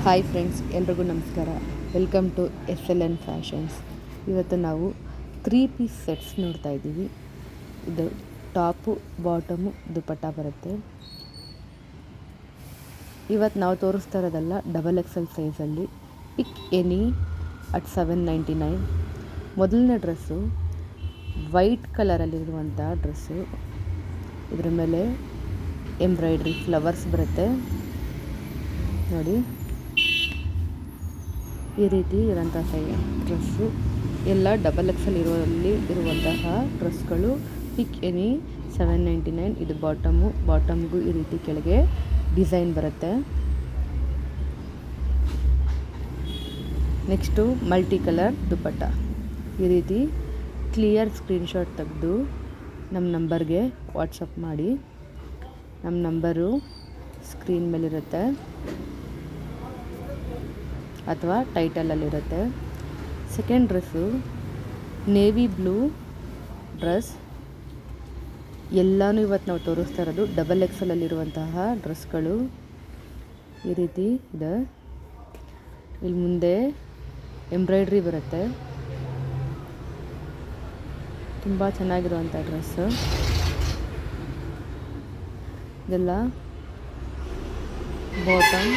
Hi friends, ಎಲ್ರಿಗೂ ನಮಸ್ಕಾರ. Welcome to SLN fashions. ಇವತ್ತು ನಾವು 3 ಪೀಸ್ ಸೆಟ್ಸ್ ನೋಡ್ತಾ ಇದ್ದೀವಿ. ಇದು ಟಾಪು, ಬಾಟಮು, ದುಪಟ್ಟ ಬರುತ್ತೆ. ಇವತ್ತು ನಾವು ತೋರಿಸ್ತಾ ಇರೋದಲ್ಲ, XXL ಸೈಜಲ್ಲಿ. Pick any at $799. ಮೊದಲನೇ ಡ್ರೆಸ್ಸು ವೈಟ್ ಕಲರಲ್ಲಿರುವಂಥ ಡ್ರೆಸ್ಸು. ಇದ್ರ ಮೇಲೆ ಎಂಬ್ರಾಯ್ಡ್ರಿ ಫ್ಲವರ್ಸ್ ಬರುತ್ತೆ ನೋಡಿ. ಈ ರೀತಿ ಇರೋಂಥ ಡ್ರೆಸ್ಸು ಎಲ್ಲ XXL ಇರುವಂತಹ ಡ್ರೆಸ್ಗಳು. ಪಿಕ್ ಎನಿ $799. ಇದು ಬಾಟಮ್ಗೂ ಈ ರೀತಿ ಕೆಳಗೆ ಡಿಸೈನ್ ಬರುತ್ತೆ. Next multi colour dupatta. ಈ ರೀತಿ ಕ್ಲಿಯರ್ ಸ್ಕ್ರೀನ್ಶಾಟ್ ತೆಗೆದು ನಮ್ಮ ನಂಬರ್ಗೆ ವಾಟ್ಸಪ್ ಮಾಡಿ. ನಮ್ಮ ನಂಬರು ಸ್ಕ್ರೀನ್ ಮೇಲಿರುತ್ತೆ ಅಥವಾ ಟೈಟಲಲ್ಲಿರುತ್ತೆ. Second dress navy blue dress. ಎಲ್ಲನೂ ಇವತ್ತು ನಾವು ತೋರಿಸ್ತಾ ಇರೋದು XXL ಅಲ್ಲಿರುವಂತಹ ಡ್ರೆಸ್ಗಳು. ಈ ರೀತಿ ಇದೆ. ಇಲ್ಲಿ ಮುಂದೆ ಎಂಬ್ರಾಯ್ಡ್ರಿ ಬರುತ್ತೆ. ತುಂಬ ಚೆನ್ನಾಗಿರುವಂಥ ಡ್ರೆಸ್ಸು ಇದೆಲ್ಲ. Bottom,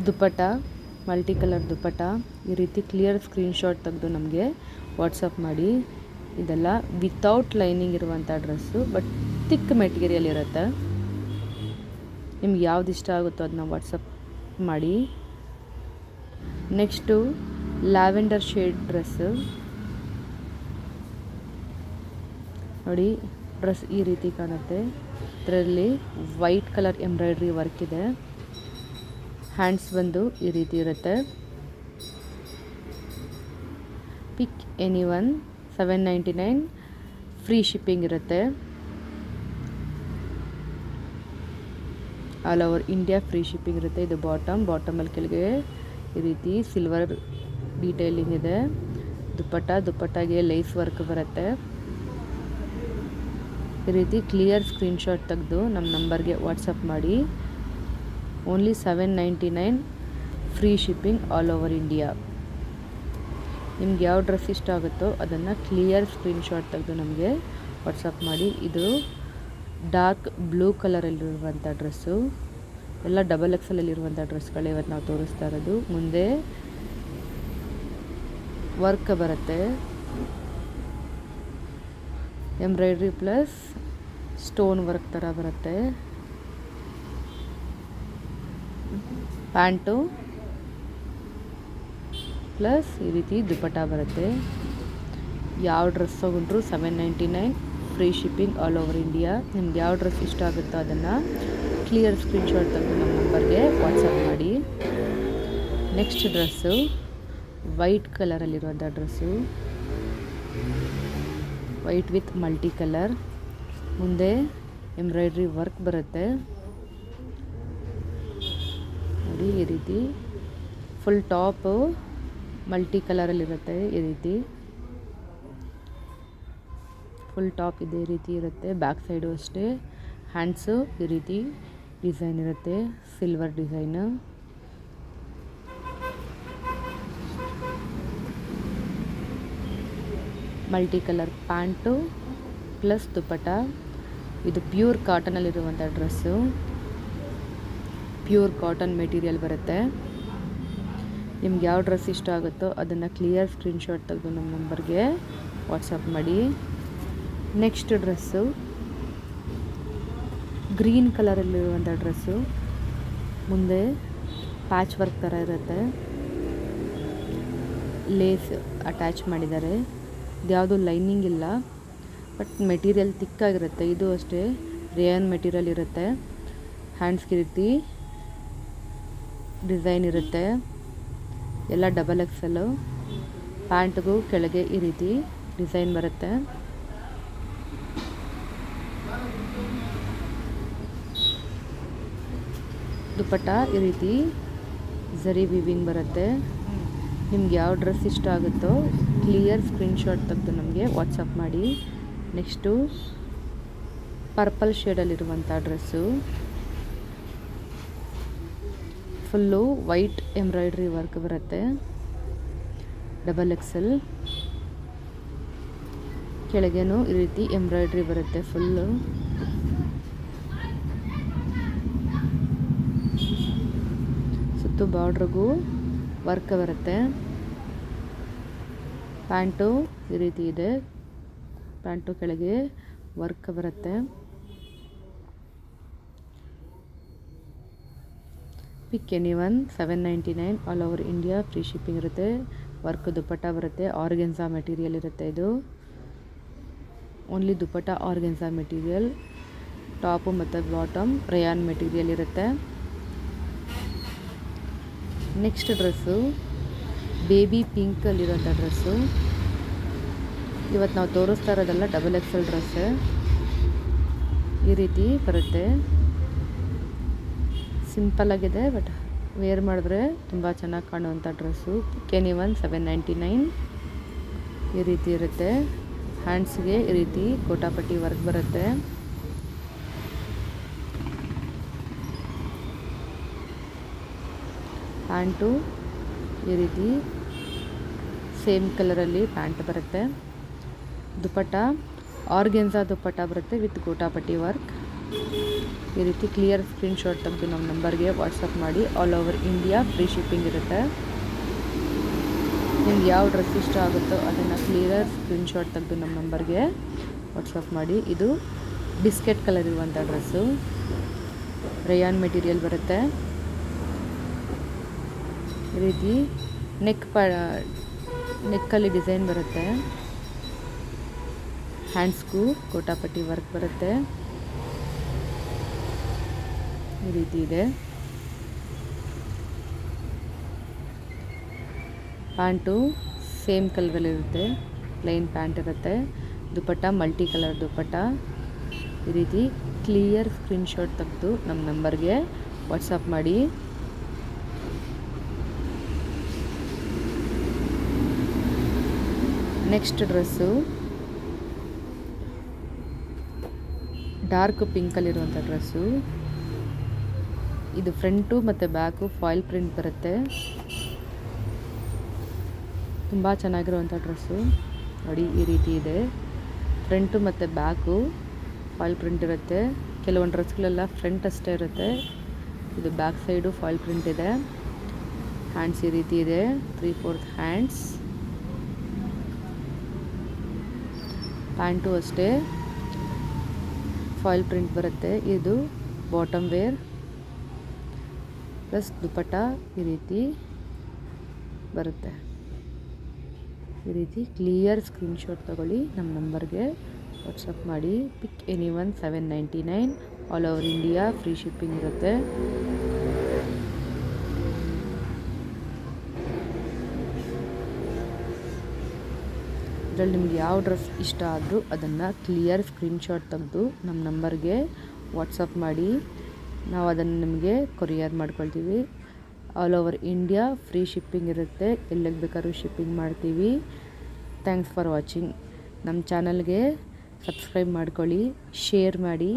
dupatta, multi colour dupatta. ಈ ರೀತಿ ಕ್ಲಿಯರ್ ಸ್ಕ್ರೀನ್ಶಾಟ್ ತೆಗೆದು ನಮಗೆ ವಾಟ್ಸಪ್ ಮಾಡಿ. ಇದೆಲ್ಲ ವಿತೌಟ್ ಲೈನಿಂಗ್ ಇರುವಂಥ ಡ್ರೆಸ್ಸು, ಬಟ್ ಥಿಕ್ ಮೆಟೀರಿಯಲ್ ಇರುತ್ತೆ. ನಿಮ್ಗೆ ಯಾವ್ದು ಇಷ್ಟ ಆಗುತ್ತೋ ಅದನ್ನ ವಾಟ್ಸಪ್ ಮಾಡಿ. ನೆಕ್ಸ್ಟು ಲ್ಯಾವೆಂಡರ್ ಶೇಡ್ ಡ್ರೆಸ್ಸು ನೋಡಿ. ಡ್ರೆಸ್ ಈ ರೀತಿ ಕಾಣುತ್ತೆ. ಇದರಲ್ಲಿ ವೈಟ್ ಕಲರ್ ಎಂಬ್ರಾಯ್ಡ್ರಿ ವರ್ಕ್ ಇದೆ. ಹ್ಯಾಂಡ್ಸ್ ಬಂದು ಈ ರೀತಿ ಇರುತ್ತೆ. Pick any one $799. Free shipping ಇರುತ್ತೆ. All over India free shipping ಇರುತ್ತೆ. ಇದು ಬಾಟಮಲ್ಲಿ ಕೆಳಗೆ ಈ ರೀತಿ ಸಿಲ್ವರ್ ಡೀಟೇಲಿಂಗ್ ಇದೆ. ದುಪಟ್ಟಾಗೆ ಲೇಸ್ ವರ್ಕ್ ಬರುತ್ತೆ. ಈ ರೀತಿ ಕ್ಲಿಯರ್ ಸ್ಕ್ರೀನ್ಶಾಟ್ ತೆಗೆದು ನಮ್ಮ ನಂಬರ್ಗೆ ವಾಟ್ಸಪ್ ಮಾಡಿ. Only $799. Free shipping all over India. ನಿಮ್ಗೆ ಯಾವ ಡ್ರೆಸ್ ಇಷ್ಟ ಆಗುತ್ತೋ ಅದನ್ನು ಕ್ಲಿಯರ್ ಸ್ಕ್ರೀನ್ಶಾಟ್ ತೆಗೆದು ನಮಗೆ ವಾಟ್ಸಪ್ ಮಾಡಿ. ಇದು ಡಾರ್ಕ್ ಬ್ಲೂ ಕಲರಲ್ಲಿರುವಂಥ ಡ್ರೆಸ್ಸು. ಎಲ್ಲ XXL ಅಲ್ಲಿರುವಂಥ ಡ್ರೆಸ್ಗಳು ಇವತ್ತು ನಾವು ತೋರಿಸ್ತಾ ಇರೋದು. ಮುಂದೆ ವರ್ಕ್ ಬರುತ್ತೆ, ಎಂಬ್ರಾಯ್ಡ್ರಿ ಪ್ಲಸ್ ಸ್ಟೋನ್ ವರ್ಕ್ ಥರ ಬರುತ್ತೆ. ಪ್ಯಾಂಟು ಪ್ಲಸ್ ಈ ರೀತಿ ದುಪಟ್ಟ ಬರುತ್ತೆ. ಯಾವ ಡ್ರೆಸ್ ತೊಗೊಂಡ್ರು $799. Free shipping all over India. ನಿಮ್ಗೆ ಯಾವ ಡ್ರೆಸ್ ಇಷ್ಟ ಆಗುತ್ತೋ ಅದನ್ನು ಕ್ಲಿಯರ್ ಸ್ಕ್ರೀನ್ಶಾಟ್ ತೆಗೆದು ನಮ್ಮ ನಂಬರ್ಗೆ ವಾಟ್ಸಪ್ ಮಾಡಿ. ನೆಕ್ಸ್ಟ್ ಡ್ರೆಸ್ಸು ವೈಟ್ ಕಲರಲ್ಲಿರುವಂಥ dress. White with multi colour. ಮುಂದೆ ಎಂಬ್ರಾಯ್ಡ್ರಿ ವರ್ಕ್ ಬರುತ್ತೆ ನೋಡಿ. ಈ ರೀತಿ ಫುಲ್ ಟಾಪು ಮಲ್ಟಿ ಕಲರಲ್ಲಿರುತ್ತೆ. ಈ ರೀತಿ ಫುಲ್ ಟಾಪ್ ಇದೇ ರೀತಿ ಇರುತ್ತೆ. ಬ್ಯಾಕ್ ಸೈಡು ಅಷ್ಟೇ. ಹ್ಯಾಂಡ್ಸು ಈ ರೀತಿ ಡಿಸೈನ್ ಇರುತ್ತೆ, silver design. Multi colour pants plus dupatta. ಇದು ಪ್ಯೂರ್ ಕಾಟನಲ್ಲಿರುವಂಥ ಡ್ರೆಸ್ಸು. ಪ್ಯೂರ್ ಕಾಟನ್ ಮೆಟೀರಿಯಲ್ ಬರುತ್ತೆ. ನಿಮ್ಗೆ ಯಾವ ಡ್ರೆಸ್ ಇಷ್ಟ ಆಗುತ್ತೋ ಅದನ್ನು ಕ್ಲಿಯರ್ ಸ್ಕ್ರೀನ್ಶಾಟ್ ತೆಗೆದು ನಮ್ಮ ನಂಬರ್ಗೆ ವಾಟ್ಸಪ್ ಮಾಡಿ. ನೆಕ್ಸ್ಟ್ ಡ್ರೆಸ್ಸು ಗ್ರೀನ್ ಕಲರಲ್ಲಿರುವಂಥ ಡ್ರೆಸ್ಸು. ಮುಂದೆ ಪ್ಯಾಚ್ ವರ್ಕ್ ಥರ ಇರುತ್ತೆ. ಲೇಸ್ ಅಟ್ಯಾಚ್ ಮಾಡಿದ್ದಾರೆ. ಇದ್ಯಾವುದು ಲೈನಿಂಗ್ ಇಲ್ಲ, ಬಟ್ ಮೆಟೀರಿಯಲ್ ತಿಕ್ಕಾಗಿರುತ್ತೆ. ಇದು ಅಷ್ಟೇ ರೇಯನ್ ಮೆಟೀರಿಯಲ್ ಇರುತ್ತೆ. ಹ್ಯಾಂಡ್ಸ್ಗೆ ರೀತಿ ಡಿಸೈನ್ ಇರುತ್ತೆ. ಎಲ್ಲ XXL. ಪ್ಯಾಂಟ್ಗೂ ಕೆಳಗೆ ಈ ರೀತಿ ಡಿಸೈನ್ ಬರುತ್ತೆ. ದುಪಟ್ಟ ಈ ರೀತಿ ಝರಿ ವಿವಿಂಗ್ ಬರುತ್ತೆ. ನಿಮ್ಗೆ ಯಾವ ಡ್ರೆಸ್ ಇಷ್ಟ ಆಗುತ್ತೋ ಕ್ಲಿಯರ್ ಸ್ಕ್ರೀನ್ಶಾಟ್ ತೆಗೆದು ನಮಗೆ ವಾಟ್ಸಪ್ ಮಾಡಿ. ನೆಕ್ಸ್ಟು ಪರ್ಪಲ್ ಶೇಡಲ್ಲಿರುವಂಥ dress, full white embroidery work ಬರುತ್ತೆ, XXL. ಕೆಳಗೇನು ಈ ರೀತಿ ಎಂಬ್ರಾಯ್ಡ್ರಿ ಬರುತ್ತೆ ಫುಲ್ಲು. ಸುತ್ತು ಬಾರ್ಡ್ರಿಗೂ ವರ್ಕ್ ಬರುತ್ತೆ. ಪ್ಯಾಂಟು ಈ ರೀತಿ ಇದೆ, ಪ್ಯಾಂಟು ಕೆಳಗೆ ವರ್ಕ್ ಬರುತ್ತೆ. Pick any one, 799 all over India, free shipping ಇರುತ್ತೆ. ವರ್ಕ್ ದುಪ್ಪಟ್ಟ ಬರುತ್ತೆ, ಆರ್ಗೆನ್ಸಾ ಮೆಟೀರಿಯಲ್ ಇರುತ್ತೆ. ಇದು only dupatta organza material. Top ಮತ್ತು ಬಾಟಮ್ ರಯಾನ್ ಮೆಟೀರಿಯಲ್ ಇರುತ್ತೆ. ನೆಕ್ಸ್ಟ್ ಡ್ರೆಸ್ಸು ಬೇಬಿ ಪಿಂಕಲ್ಲಿರೋಂಥ ಡ್ರೆಸ್ಸು. ಇವತ್ತು ನಾವು ತೋರಿಸ್ತಾ ಇರೋದೆಲ್ಲ XXL ಡ್ರೆಸ್ಸು. ಈ ರೀತಿ ಬರುತ್ತೆ, ಸಿಂಪಲ್ಲಾಗಿದೆ, ಬಟ್ ವೇರ್ ಮಾಡಿದ್ರೆ ತುಂಬ ಚೆನ್ನಾಗಿ ಕಾಣುವಂಥ ಡ್ರೆಸ್ಸು. ಕೆನಿ ಒನ್ 799 ಈ ರೀತಿ ಇರುತ್ತೆ. ಹ್ಯಾಂಡ್ಸ್ಗೆ ಈ ರೀತಿ ಕೋಟಾಪಟ್ಟಿ ವರ್ಕ್ ಬರುತ್ತೆ. ಪ್ಯಾಂಟು ಈ ರೀತಿ ಸೇಮ್ ಕಲರಲ್ಲಿ ಪ್ಯಾಂಟ್ ಬರುತ್ತೆ. ದುಪ್ಪಟ್ಟ ಆರ್ಗೆನ್ಸಾ ದುಪ್ಪಟ್ಟ ಬರುತ್ತೆ ವಿತ್ ಗೋಟಾಪಟ್ಟಿ ವರ್ಕ್. ಈ ರೀತಿ ಕ್ಲಿಯರ್ ಸ್ಕ್ರೀನ್ಶಾಟ್ ತೆಗೆದು ನಮ್ಮ ನಂಬರ್ಗೆ ವಾಟ್ಸಪ್ ಮಾಡಿ. All over India free shipping ಇರುತ್ತೆ. ನಿಮ್ಗೆ ಯಾವ ಡ್ರೆಸ್ ಇಷ್ಟ ಆಗುತ್ತೋ ಅದನ್ನು ಕ್ಲಿಯರ್ ಸ್ಕ್ರೀನ್ಶಾಟ್ ತೆಗೆದು ನಮ್ಮ ನಂಬರ್ಗೆ ವಾಟ್ಸಪ್ ಮಾಡಿ. ಇದು ಬಿಸ್ಕೆಟ್ ಕಲರ್ ಇರುವಂಥ ಡ್ರೆಸ್ಸು, ರಯಾನ್ ಮೆಟೀರಿಯಲ್ ಬರುತ್ತೆ. ಈ ರೀತಿ ನೆಕ್ಕಲ್ಲಿ ಡಿಸೈನ್ ಬರುತ್ತೆ. ಹ್ಯಾಂಡ್ಸ್ಗೂ ಕೋಟಾಪಟ್ಟಿ ವರ್ಕ್ ಬರುತ್ತೆ. ಈ ರೀತಿ ಇದೆ. ಪ್ಯಾಂಟು ಸೇಮ್ ಕಲರಲ್ಲಿರುತ್ತೆ, ಪ್ಲೈನ್ ಪ್ಯಾಂಟ್ ಇರುತ್ತೆ. Dupatta multi colour dupatta. ಈ ರೀತಿ ಕ್ಲಿಯರ್ ಸ್ಕ್ರೀನ್ಶಾಟ್ ತೆಗೆದು ನಮ್ಮ ನಂಬರ್ಗೆ ವಾಟ್ಸಪ್ ಮಾಡಿ. ನೆಕ್ಸ್ಟ್ ಡ್ರೆಸ್ಸು ಡಾರ್ಕ್ ಪಿಂಕಲ್ಲಿರುವಂಥ ಡ್ರೆಸ್ಸು. ಇದು ಫ್ರಂಟು ಮತ್ತು ಬ್ಯಾಕು ಫಾಯಿಲ್ ಪ್ರಿಂಟ್ ಬರುತ್ತೆ. ತುಂಬ ಚೆನ್ನಾಗಿರುವಂಥ ಡ್ರೆಸ್ಸು ನೋಡಿ, ಈ ರೀತಿ ಇದೆ. ಫ್ರಂಟು ಮತ್ತು ಬ್ಯಾಕು ಫಾಯಿಲ್ ಪ್ರಿಂಟ್ ಇರುತ್ತೆ. ಕೆಲವೊಂದು ಡ್ರೆಸ್ಗಳೆಲ್ಲ ಫ್ರಂಟ್ ಅಷ್ಟೇ ಇರುತ್ತೆ, ಇದು ಬ್ಯಾಕ್ ಸೈಡು ಫಾಯಿಲ್ ಪ್ರಿಂಟ್ ಇದೆ. ಹ್ಯಾಂಡ್ಸ್ ಈ ರೀತಿ ಇದೆ, 3/4 ಹ್ಯಾಂಡ್ಸ್. ಪ್ಯಾಂಟು ಅಷ್ಟೇ ಫಾಯಿಲ್ ಪ್ರಿಂಟ್ ಬರುತ್ತೆ. ಇದು ಬಾಟಮ್ ವೇರ್ ಪ್ಲಸ್ ದುಪ್ಪಟ್ಟ ಈ ರೀತಿ ಬರುತ್ತೆ. ಈ ರೀತಿ ಕ್ಲಿಯರ್ ಸ್ಕ್ರೀನ್ಶಾಟ್ ತಗೊಳ್ಳಿ, ನಮ್ಮ ನಂಬರ್ಗೆ ವಾಟ್ಸಪ್ ಮಾಡಿ. ಪಿಕ್ any one 799 all over India free shipping ಇರುತ್ತೆ. ಇದರಲ್ಲಿ ನಿಮ್ಗೆ ಯಾವ ಡ್ರೆಸ್ ಇಷ್ಟ ಆದರೂ ಅದನ್ನು ಕ್ಲಿಯರ್ ಸ್ಕ್ರೀನ್ಶಾಟ್ ತೆಗೆದು ನಮ್ಮ ನಂಬರ್ಗೆ ವಾಟ್ಸಪ್ ಮಾಡಿ. ನಾವು ಅದನ್ನು ನಿಮಗೆ ಕೊರಿಯರ್ ಮಾಡ್ಕೊಳ್ತೀವಿ. All over India free shipping ಇರುತ್ತೆ, ಎಲ್ಲಿಗೆ ಬೇಕಾದ್ರೂ ಶಿಪ್ಪಿಂಗ್ ಮಾಡ್ತೀವಿ. Thanks for watching. ನಮ್ಮ ಚಾನಲ್ಗೆ ಸಬ್ಸ್ಕ್ರೈಬ್ ಮಾಡ್ಕೊಳ್ಳಿ, ಶೇರ್ ಮಾಡಿ.